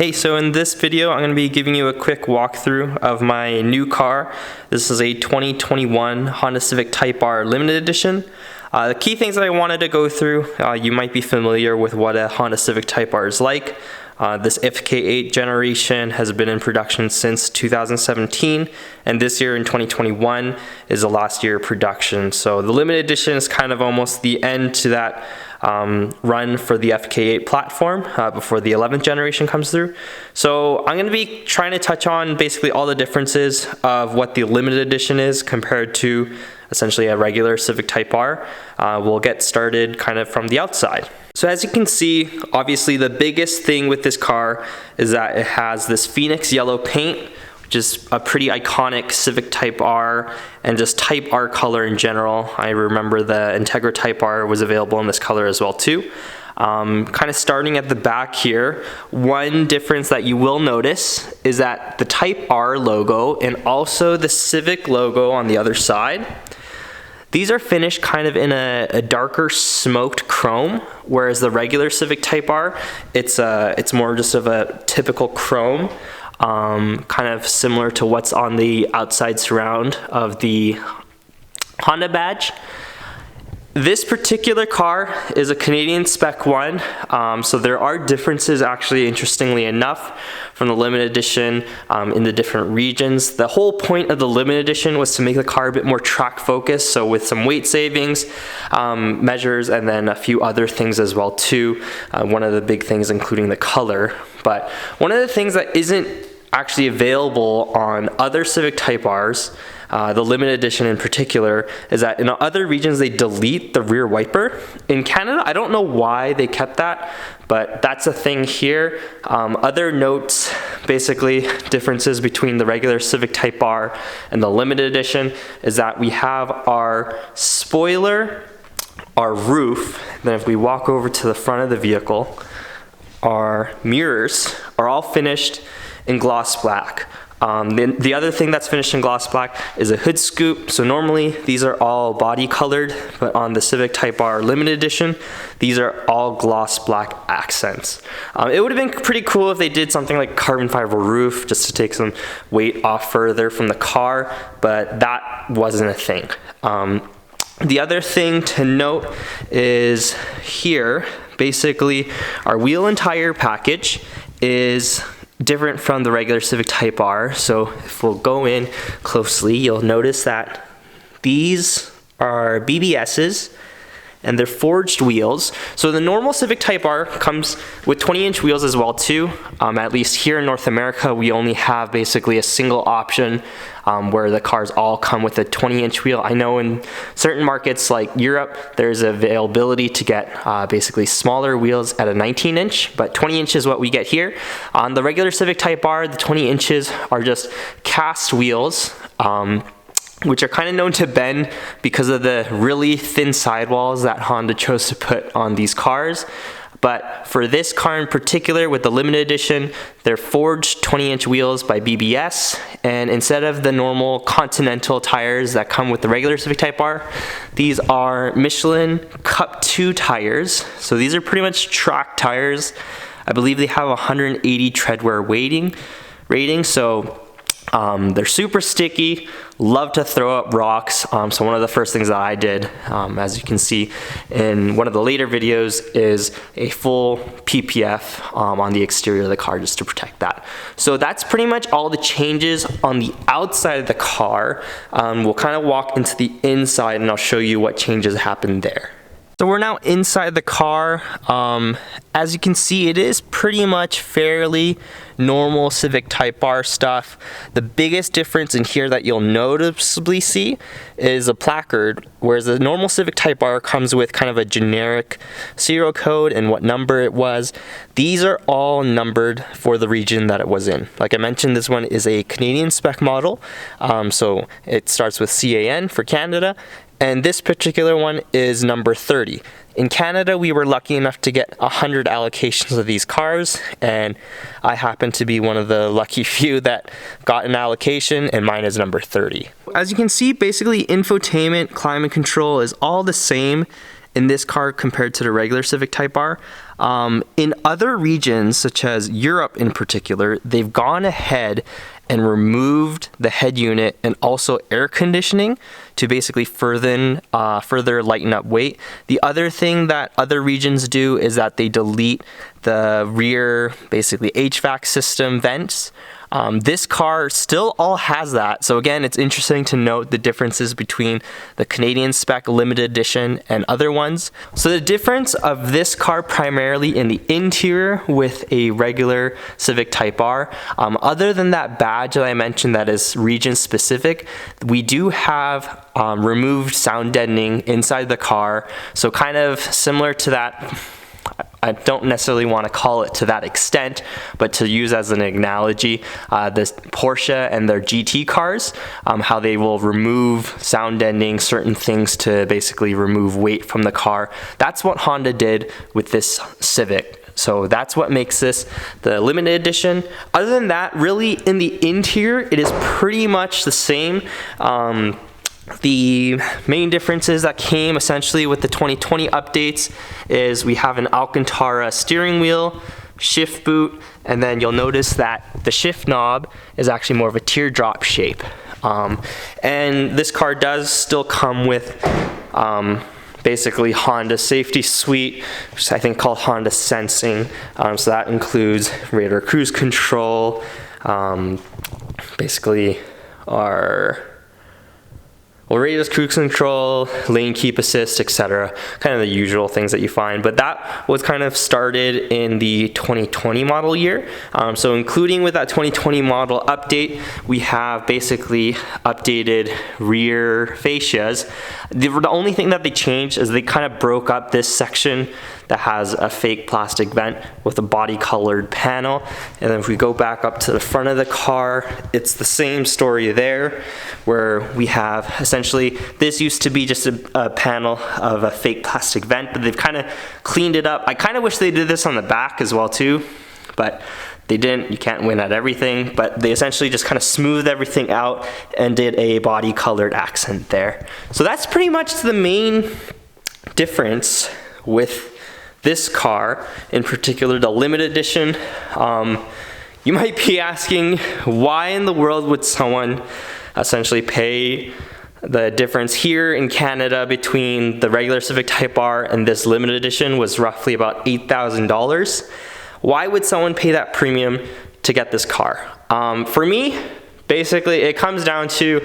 Hey, so in this video I'm going to be giving you a quick walkthrough of my new car. This is a 2021 Honda Civic Type R Limited Edition. The key things that I wanted to go through, you might be familiar with what a Honda Civic Type R is like. This FK8 generation has been in production since 2017, and this year in 2021 is the last year of production. So the limited edition is kind of almost the end to that run for the FK8 platform before the 11th generation comes through. So I'm going to be trying to touch on basically all the differences of what the limited edition is compared to essentially a regular Civic Type R. We'll get started kind of from the outside. So as you can see, obviously the biggest thing with this car is that it has this Phoenix yellow paint, which is a pretty iconic Civic Type R and just Type R color in general. I remember the Integra Type R was available in this color as well too. Kind of starting at the back here, one difference that you will notice is that the Type R logo and also the Civic logo on the other side, these are finished kind of in a darker smoked chrome, whereas the regular Civic Type R, it's more just of a typical chrome, kind of similar to what's on the outside surround of the Honda badge. This particular car is a Canadian spec one, so there are differences actually, interestingly enough, from the limited edition in the different regions. The whole point of the limited edition was to make the car a bit more track focused, so with some weight savings measures and then a few other things as well too. One of the big things including the color. But one of the things that isn't actually available on other Civic Type Rs, the limited edition in particular, is that in other regions they delete the rear wiper. In Canada, I don't know why they kept that, but that's a thing here. Other notes, basically differences between the regular Civic Type R and the limited edition, is that we have our spoiler, our roof, then if we walk over to the front of the vehicle, our mirrors are all finished in gloss black. The other thing that's finished in gloss black is a hood scoop. So normally these are all body colored, but on the Civic Type R Limited Edition, these are all gloss black accents. It would have been pretty cool if they did something like carbon fiber roof just to take some weight off further from the car, but that wasn't a thing. The other thing to note is here, basically our wheel and tire package is different from the regular Civic Type R. So if we'll go in closely, you'll notice that these are BBSs and they're forged wheels. So the normal Civic Type R comes with 20-inch wheels as well too. At least here in North America, we only have basically a single option where the cars all come with a 20-inch wheel. I know in certain markets like Europe, there's availability to get basically smaller wheels at a 19-inch, but 20 inch is what we get here. On the regular Civic Type R, the 20 inches are just cast wheels, which are kind of known to bend because of the really thin sidewalls that Honda chose to put on these cars. But for this car in particular, with the limited edition, they're forged 20-inch wheels by BBS, and instead of the normal Continental tires that come with the regular Civic Type R, these are Michelin Cup 2 tires. So these are pretty much track tires. I believe they have 180 treadwear rating, so they're super sticky, love to throw up rocks. So one of the first things that I did, as you can see in one of the later videos, is a full PPF on the exterior of the car just to protect that. So that's pretty much all the changes on the outside of the car. We'll kind of walk into the inside and I'll show you what changes happened there. So we're now inside the car. As you can see, it is pretty much fairly normal Civic Type R stuff. The biggest difference in here that you'll noticeably see is a placard, whereas the normal Civic Type R comes with kind of a generic serial code and what number it was. These are all numbered for the region that it was in. Like I mentioned, this one is a Canadian spec model, so it starts with CAN for Canada, and this particular one is number 30. In Canada, we were lucky enough to get 100 allocations of these cars, and I happen to be one of the lucky few that got an allocation, and mine is number 30. As you can see, basically infotainment, climate control is all the same, in this car compared to the regular Civic Type R. In other regions, such as Europe in particular, they've gone ahead and removed the head unit and also air conditioning to basically further lighten up weight. The other thing that other regions do is that they delete the rear, basically HVAC system vents. This car still all has that. So again, it's interesting to note the differences between the Canadian spec limited edition and other ones. So the difference of this car primarily in the interior with a regular Civic Type R, other than that badge that I mentioned that is region specific, we do have removed sound deadening inside the car. So kind of similar to that. I don't necessarily want to call it to that extent, but to use as an analogy, this Porsche and their GT cars, how they will remove sound deadening, certain things to basically remove weight from the car. That's what Honda did with this Civic. So that's what makes this the limited edition. Other than that, really in the interior, it is pretty much the same. The main differences that came essentially with the 2020 updates is we have an Alcantara steering wheel, shift boot, and then you'll notice that the shift knob is actually more of a teardrop shape. And this car does still come with basically Honda Safety Suite, which is I think called Honda Sensing. So that includes radar cruise control, basically our radio cruise control, lane keep assist, etc. Kind of the usual things that you find. But that was kind of started in the 2020 model year. So including with that 2020 model update, we have basically updated rear fascias. The only thing that they changed is they kind of broke up this section that has a fake plastic vent with a body colored panel. And then if we go back up to the front of the car, it's the same story there, where we have essentially, this used to be just a panel of a fake plastic vent, but they've kind of cleaned it up. I kind of wish they did this on the back as well too, but they didn't. You can't win at everything, but they essentially just kind of smoothed everything out and did a body colored accent there. So that's pretty much the main difference with this car, in particular the limited edition. You might be asking, why in the world would someone essentially pay the difference here in Canada between the regular Civic Type R and this limited edition was roughly about $8,000. Why would someone pay that premium to get this car? For me, basically it comes down to,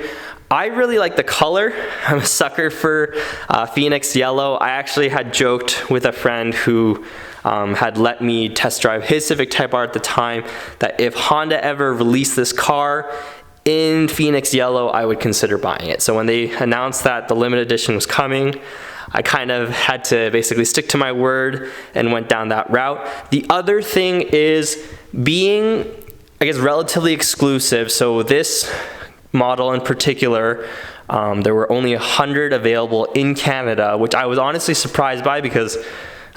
I really like the color. I'm a sucker for Phoenix Yellow. I actually had joked with a friend who had let me test drive his Civic Type R at the time that if Honda ever released this car in Phoenix Yellow, I would consider buying it. So when they announced that the limited edition was coming, I kind of had to basically stick to my word and went down that route. The other thing is being, I guess, relatively exclusive. So this model in particular, there were only 100 available in Canada, which I was honestly surprised by, because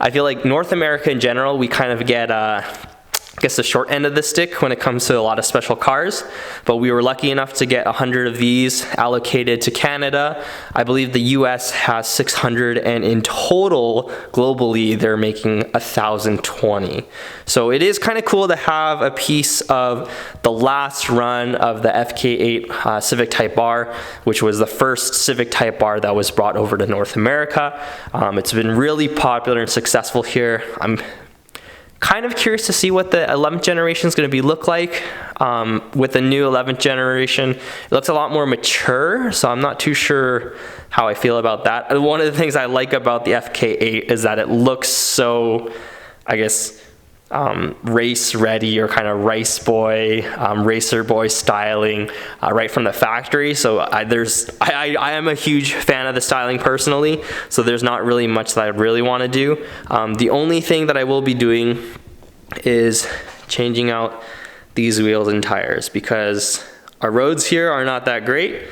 I feel like North America in general, we kind of get I guess the short end of the stick when it comes to a lot of special cars, but we were lucky enough to get 100 of these allocated to Canada. I believe the US has 600, and in total globally they're making 1,020. So it is kind of cool to have a piece of the last run of the FK8 Civic Type R, which was the first Civic Type R that was brought over to North America. It's been really popular and successful here. I'm kind of curious to see what the 11th generation is going to look like. With the new 11th generation, it looks a lot more mature, so I'm not too sure how I feel about that. One of the things I like about the FK8 is that it looks so, I guess, race ready, or kind of racer boy styling right from the factory. So I am a huge fan of the styling personally, so there's not really much that I really want to do. The only thing that I will be doing is changing out these wheels and tires, because our roads here are not that great,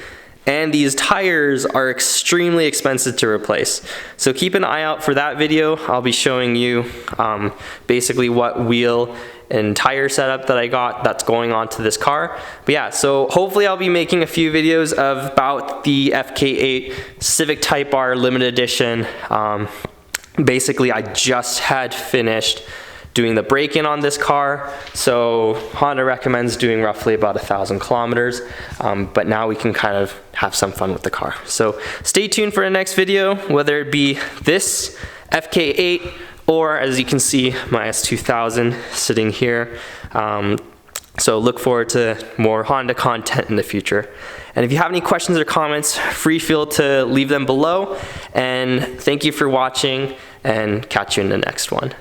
and these tires are extremely expensive to replace. So keep an eye out for that video. I'll be showing you basically what wheel and tire setup that I got that's going on to this car. But yeah, so hopefully I'll be making a few videos about the FK8 Civic Type R limited edition. basically I just had finished doing the break-in on this car, so Honda recommends doing roughly about 1,000 kilometers, but now we can kind of have some fun with the car. So stay tuned for the next video, whether it be this FK8 or, as you can see, my S2000 sitting here. So look forward to more Honda content in the future. And if you have any questions or comments, feel to leave them below. And thank you for watching, and catch you in the next one.